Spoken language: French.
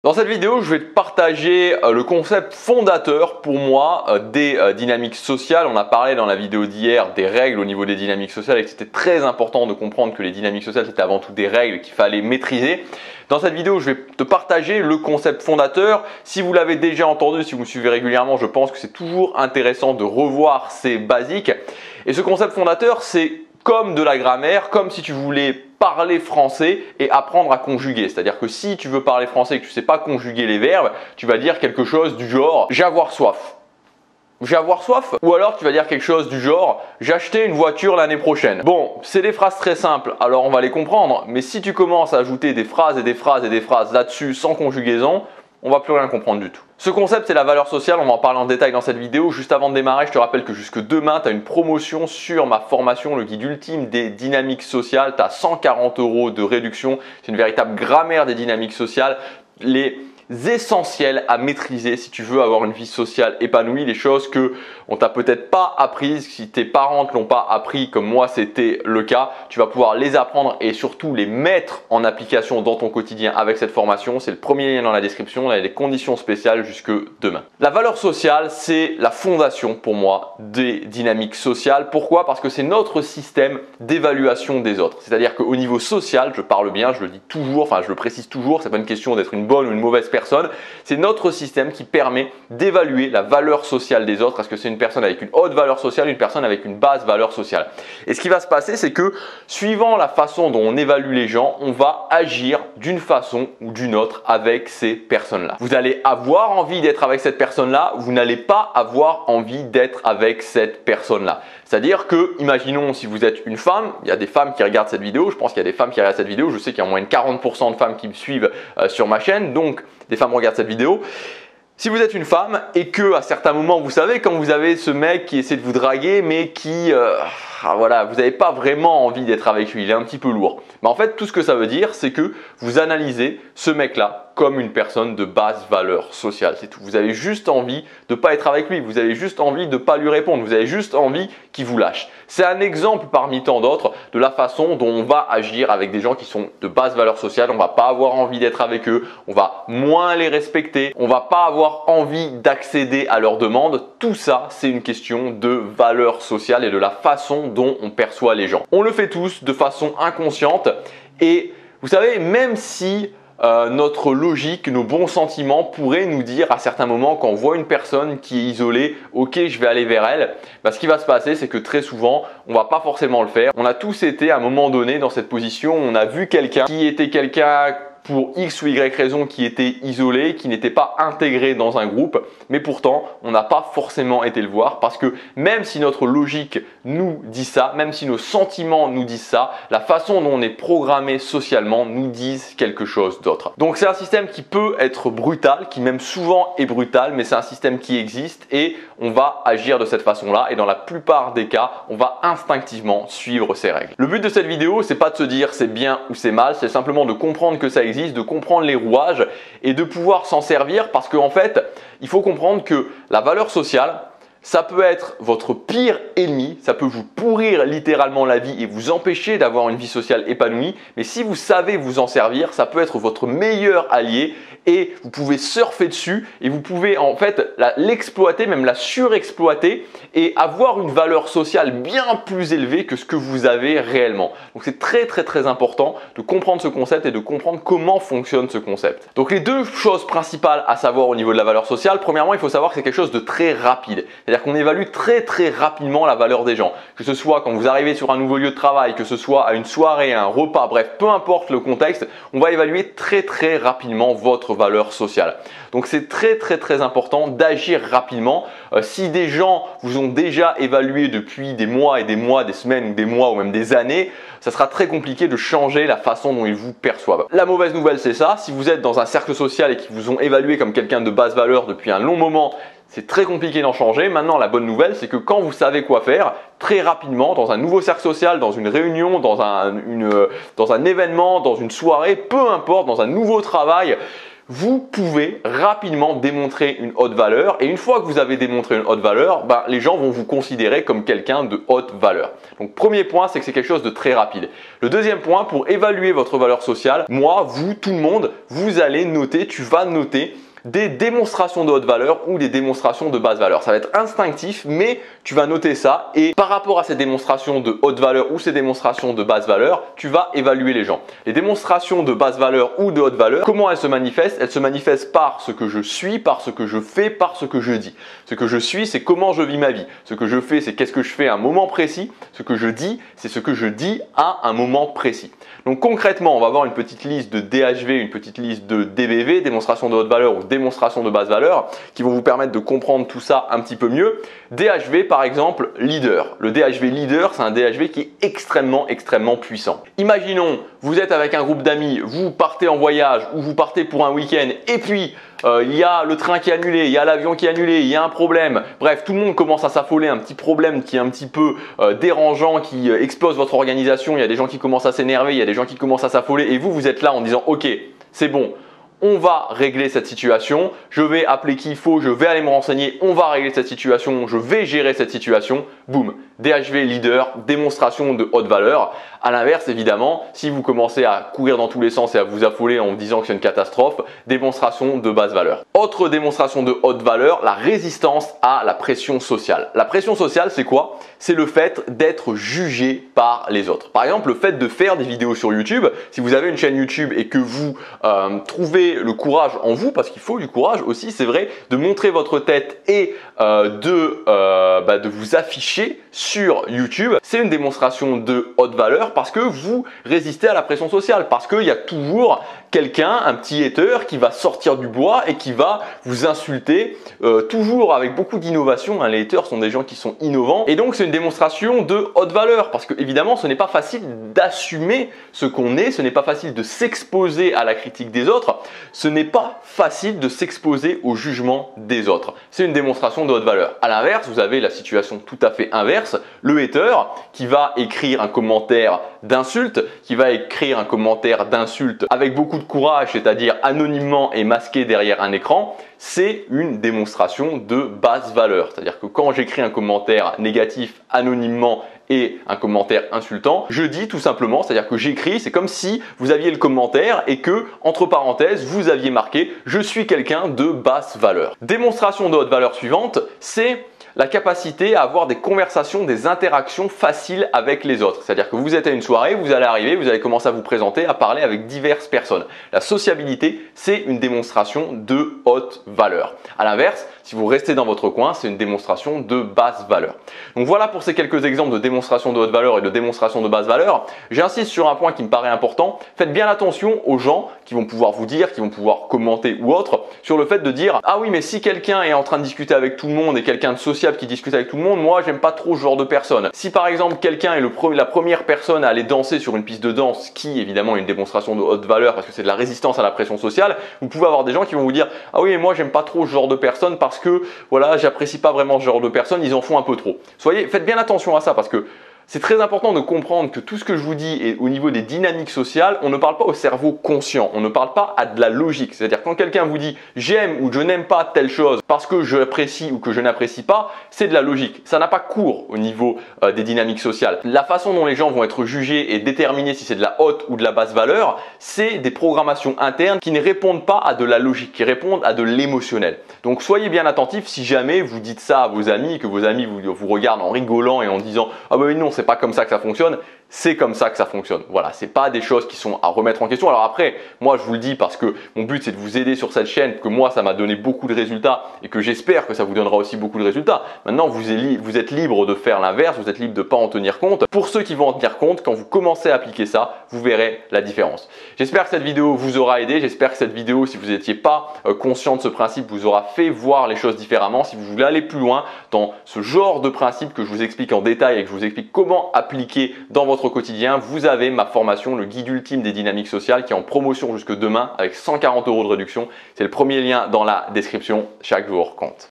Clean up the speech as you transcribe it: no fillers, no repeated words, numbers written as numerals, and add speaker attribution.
Speaker 1: Dans cette vidéo, je vais te partager le concept fondateur pour moi des dynamiques sociales. On a parlé dans la vidéo d'hier des règles au niveau des dynamiques sociales et que c'était très important de comprendre que les dynamiques sociales c'était avant tout des règles qu'il fallait maîtriser. Dans cette vidéo, je vais te partager le concept fondateur. Si vous l'avez déjà entendu, si vous me suivez régulièrement, je pense que c'est toujours intéressant de revoir ces basiques. Et ce concept fondateur, c'est comme de la grammaire, comme si tu voulais parler français et apprendre à conjuguer. C'est-à-dire que si tu veux parler français et que tu ne sais pas conjuguer les verbes, tu vas dire quelque chose du genre « j'ai avoir soif ». J'ai avoir soif? Ou alors tu vas dire quelque chose du genre « j'ai acheté une voiture l'année prochaine ». Bon, c'est des phrases très simples, alors on va les comprendre. Mais si tu commences à ajouter des phrases et des phrases et des phrases là-dessus sans conjugaison, on va plus rien comprendre du tout. Ce concept, c'est la valeur sociale. On va en parler en détail dans cette vidéo. Juste avant de démarrer, je te rappelle que jusque demain, tu as une promotion sur ma formation, le guide ultime des dynamiques sociales. Tu as 140 € de réduction. C'est une véritable grammaire des dynamiques sociales. Les essentiels à maîtriser si tu veux avoir une vie sociale épanouie, les choses que on t'a peut-être pas apprises, si tes parents ne l'ont pas appris comme moi c'était le cas, tu vas pouvoir les apprendre et surtout les mettre en application dans ton quotidien avec cette formation. C'est le premier lien dans la description, il y a des conditions spéciales jusque demain. La valeur sociale, c'est la fondation pour moi des dynamiques sociales. Pourquoi? Parce que c'est notre système d'évaluation des autres. C'est-à-dire qu'au niveau social, je parle bien, je le dis toujours, enfin je le précise toujours, c'est pas une question d'être une bonne ou une mauvaise personne, c'est notre système qui permet d'évaluer la valeur sociale des autres. Est-ce que c'est une personne avec une haute valeur sociale, une personne avec une basse valeur sociale? Et ce qui va se passer, c'est que suivant la façon dont on évalue les gens, on va agir d'une façon ou d'une autre avec ces personnes-là. Vous allez avoir envie d'être avec cette personne-là, vous n'allez pas avoir envie d'être avec cette personne-là. C'est-à-dire que, imaginons si vous êtes une femme, il y a des femmes qui regardent cette vidéo, je pense qu'il y a des femmes qui regardent cette vidéo, je sais qu'il y a en moyenne 40% de femmes qui me suivent sur ma chaîne, donc des femmes regardent cette vidéo. Si vous êtes une femme et que à certains moments, vous savez, quand vous avez ce mec qui essaie de vous draguer mais qui, voilà, vous n'avez pas vraiment envie d'être avec lui, il est un petit peu lourd. Mais en fait, tout ce que ça veut dire, c'est que vous analysez ce mec-là comme une personne de basse valeur sociale, c'est tout. Vous avez juste envie de ne pas être avec lui, vous avez juste envie de ne pas lui répondre, vous avez juste envie qu'il vous lâche. C'est un exemple parmi tant d'autres de la façon dont on va agir avec des gens qui sont de basse valeur sociale. On ne va pas avoir envie d'être avec eux, on va moins les respecter, on ne va pas avoir envie d'accéder à leurs demandes. Tout ça, c'est une question de valeur sociale et de la façon dont on perçoit les gens. On le fait tous de façon inconsciente et vous savez, même si notre logique, nos bons sentiments pourraient nous dire à certains moments quand on voit une personne qui est isolée, ok je vais aller vers elle, bah, ce qui va se passer c'est que très souvent on va pas forcément le faire. On a tous été à un moment donné dans cette position, on a vu quelqu'un qui était quelqu'un pour X ou Y raison qui était isolé, qui n'était pas intégré dans un groupe, mais pourtant on n'a pas forcément été le voir parce que même si notre logique nous dit ça, même si nos sentiments nous disent ça, la façon dont on est programmé socialement nous disent quelque chose d'autre. Donc c'est un système qui peut être brutal, qui même souvent est brutal, mais c'est un système qui existe et on va agir de cette façon-là et dans la plupart des cas, on va instinctivement suivre ces règles. Le but de cette vidéo, c'est pas de se dire c'est bien ou c'est mal, c'est simplement de comprendre que ça existe, de comprendre les rouages et de pouvoir s'en servir parce qu'en fait, il faut comprendre que la valeur sociale, ça peut être votre pire ennemi, ça peut vous pourrir littéralement la vie et vous empêcher d'avoir une vie sociale épanouie. Mais si vous savez vous en servir, ça peut être votre meilleur allié et vous pouvez surfer dessus et vous pouvez en fait l'exploiter, même la surexploiter et avoir une valeur sociale bien plus élevée que ce que vous avez réellement. Donc c'est très important de comprendre ce concept et de comprendre comment fonctionne ce concept. Donc les deux choses principales à savoir au niveau de la valeur sociale, premièrement il faut savoir que c'est quelque chose de très rapide. C'est-à-dire qu'on évalue très rapidement la valeur des gens. Que ce soit quand vous arrivez sur un nouveau lieu de travail, que ce soit à une soirée, un repas, bref, peu importe le contexte, on va évaluer très rapidement votre valeur sociale. Donc c'est très important d'agir rapidement. Si des gens vous ont déjà évalué depuis des mois et des mois, des semaines ou des mois ou même des années, ça sera très compliqué de changer la façon dont ils vous perçoivent. La mauvaise nouvelle c'est ça, si vous êtes dans un cercle social et qu'ils vous ont évalué comme quelqu'un de basse valeur depuis un long moment, c'est très compliqué d'en changer. Maintenant, la bonne nouvelle, c'est que quand vous savez quoi faire, très rapidement, dans un nouveau cercle social, dans une réunion, dans un événement, dans une soirée, peu importe, dans un nouveau travail, vous pouvez rapidement démontrer une haute valeur et une fois que vous avez démontré une haute valeur, les gens vont vous considérer comme quelqu'un de haute valeur. Donc premier point, c'est que c'est quelque chose de très rapide. Le deuxième point, pour évaluer votre valeur sociale, moi, vous, tout le monde, vous allez noter, tu vas noter des démonstrations de haute valeur ou des démonstrations de basse valeur. Ça va être instinctif, mais tu vas noter ça et par rapport à ces démonstrations de haute valeur ou ces démonstrations de basse valeur, tu vas évaluer les gens. Les démonstrations de basse valeur ou de haute valeur, comment elles se manifestent? Elles se manifestent par ce que je suis, par ce que je fais, par ce que je dis. Ce que je suis, c'est comment je vis ma vie. Ce que je fais, c'est qu'est-ce que je fais à un moment précis. Ce que je dis, c'est ce que je dis à un moment précis. Donc concrètement, on va avoir une petite liste de DHV, une petite liste de DBV, démonstration de haute valeur ou démonstration de basse valeur, qui vont vous permettre de comprendre tout ça un petit peu mieux. DHV par exemple, leader. Le DHV leader, c'est un DHV qui est extrêmement puissant. Imaginons, vous êtes avec un groupe d'amis, vous partez en voyage ou vous partez pour un week-end et puis il y a le train qui est annulé, il y a l'avion qui est annulé, il y a un problème. Bref, tout le monde commence à s'affoler, un petit problème qui est un petit peu dérangeant, qui explose votre organisation. Il y a des gens qui commencent à s'énerver, il y a des gens qui commencent à s'affoler et vous êtes là en disant « Ok, c'est bon. On va régler cette situation, je vais appeler qui il faut, je vais aller me renseigner, on va régler cette situation, je vais gérer cette situation. » Boum, DHV leader, démonstration de haute valeur. À l'inverse, évidemment, si vous commencez à courir dans tous les sens et à vous affoler en vous disant que c'est une catastrophe, démonstration de basse valeur. Autre démonstration de haute valeur, la résistance à la pression sociale. La pression sociale, c'est quoi? C'est le fait d'être jugé par les autres. Par exemple, le fait de faire des vidéos sur YouTube, si vous avez une chaîne YouTube et que vous trouvez le courage en vous, parce qu'il faut du courage aussi, c'est vrai, de montrer votre tête et de vous afficher sur YouTube, c'est une démonstration de haute valeur parce que vous résistez à la pression sociale, parce qu'il y a toujours quelqu'un, un petit hater qui va sortir du bois et qui va vous insulter, toujours avec beaucoup d'innovation. Les haters sont des gens qui sont innovants et donc c'est une démonstration de haute valeur parce que évidemment ce n'est pas facile d'assumer ce qu'on est, ce n'est pas facile de s'exposer à la critique des autres, ce n'est pas facile de s'exposer au jugement des autres. C'est une démonstration de haute valeur. À l'inverse, vous avez la situation tout à fait inverse, le hater qui va écrire un commentaire d'insulte, qui va écrire un commentaire d'insulte avec beaucoup de courage, c'est-à-dire anonymement et masqué derrière un écran, c'est une démonstration de basse valeur. C'est-à-dire que quand j'écris un commentaire négatif anonymement et un commentaire insultant, je dis tout simplement, c'est-à-dire que j'écris, c'est comme si vous aviez le commentaire et que, entre parenthèses, vous aviez marqué « Je suis quelqu'un de basse valeur ». Démonstration de haute valeur suivante, c'est la capacité à avoir des conversations, des interactions faciles avec les autres. C'est-à-dire que vous êtes à une soirée, vous allez arriver, vous allez commencer à vous présenter, à parler avec diverses personnes. La sociabilité, c'est une démonstration de haute valeur. À l'inverse, si vous restez dans votre coin, c'est une démonstration de basse valeur. Donc voilà pour ces quelques exemples de démonstration de haute valeur et de démonstration de basse valeur. J'insiste sur un point qui me paraît important. Faites bien attention aux gens qui vont pouvoir vous dire, qui vont pouvoir commenter ou autre, sur le fait de dire « Ah oui, mais si quelqu'un est en train de discuter avec tout le monde et quelqu'un de sociable qui discute avec tout le monde, moi j'aime pas trop ce genre de personne. » Si par exemple quelqu'un est la première personne à aller danser sur une piste de danse, qui évidemment est une démonstration de haute valeur parce que c'est de la résistance à la pression sociale, vous pouvez avoir des gens qui vont vous dire « Ah oui, mais moi j'aime pas trop ce genre de personne parce que voilà, j'apprécie pas vraiment ce genre de personnes, ils en font un peu trop. » Faites bien attention à ça parce que c'est très important de comprendre que tout ce que je vous dis est au niveau des dynamiques sociales, on ne parle pas au cerveau conscient, on ne parle pas à de la logique. C'est-à-dire quand quelqu'un vous dit « j'aime » ou « je n'aime pas telle chose parce que je l'apprécie ou que je n'apprécie pas », c'est de la logique. Ça n'a pas cours au niveau des dynamiques sociales. La façon dont les gens vont être jugés et déterminés si c'est de la haute ou de la basse valeur, c'est des programmations internes qui ne répondent pas à de la logique, qui répondent à de l'émotionnel. Donc soyez bien attentifs si jamais vous dites ça à vos amis, que vos amis vous regardent en rigolant et en disant « ah ben non, c'est pas comme ça que ça fonctionne », c'est comme ça que ça fonctionne. Voilà, c'est pas des choses qui sont à remettre en question. Alors après, moi je vous le dis parce que mon but c'est de vous aider sur cette chaîne, que moi ça m'a donné beaucoup de résultats et que j'espère que ça vous donnera aussi beaucoup de résultats. Maintenant, vous êtes libre de faire l'inverse, vous êtes libre de pas en tenir compte. Pour ceux qui vont en tenir compte, quand vous commencez à appliquer ça, vous verrez la différence. J'espère que cette vidéo vous aura aidé. J'espère que cette vidéo, si vous n'étiez pas conscient de ce principe, vous aura fait voir les choses différemment. Si vous voulez aller plus loin dans ce genre de principe que je vous explique en détail et que je vous explique comment appliquer dans votre quotidien, vous avez ma formation, le guide ultime des dynamiques sociales qui est en promotion jusque demain avec 140 € de réduction. C'est le premier lien dans la description. Chaque jour compte.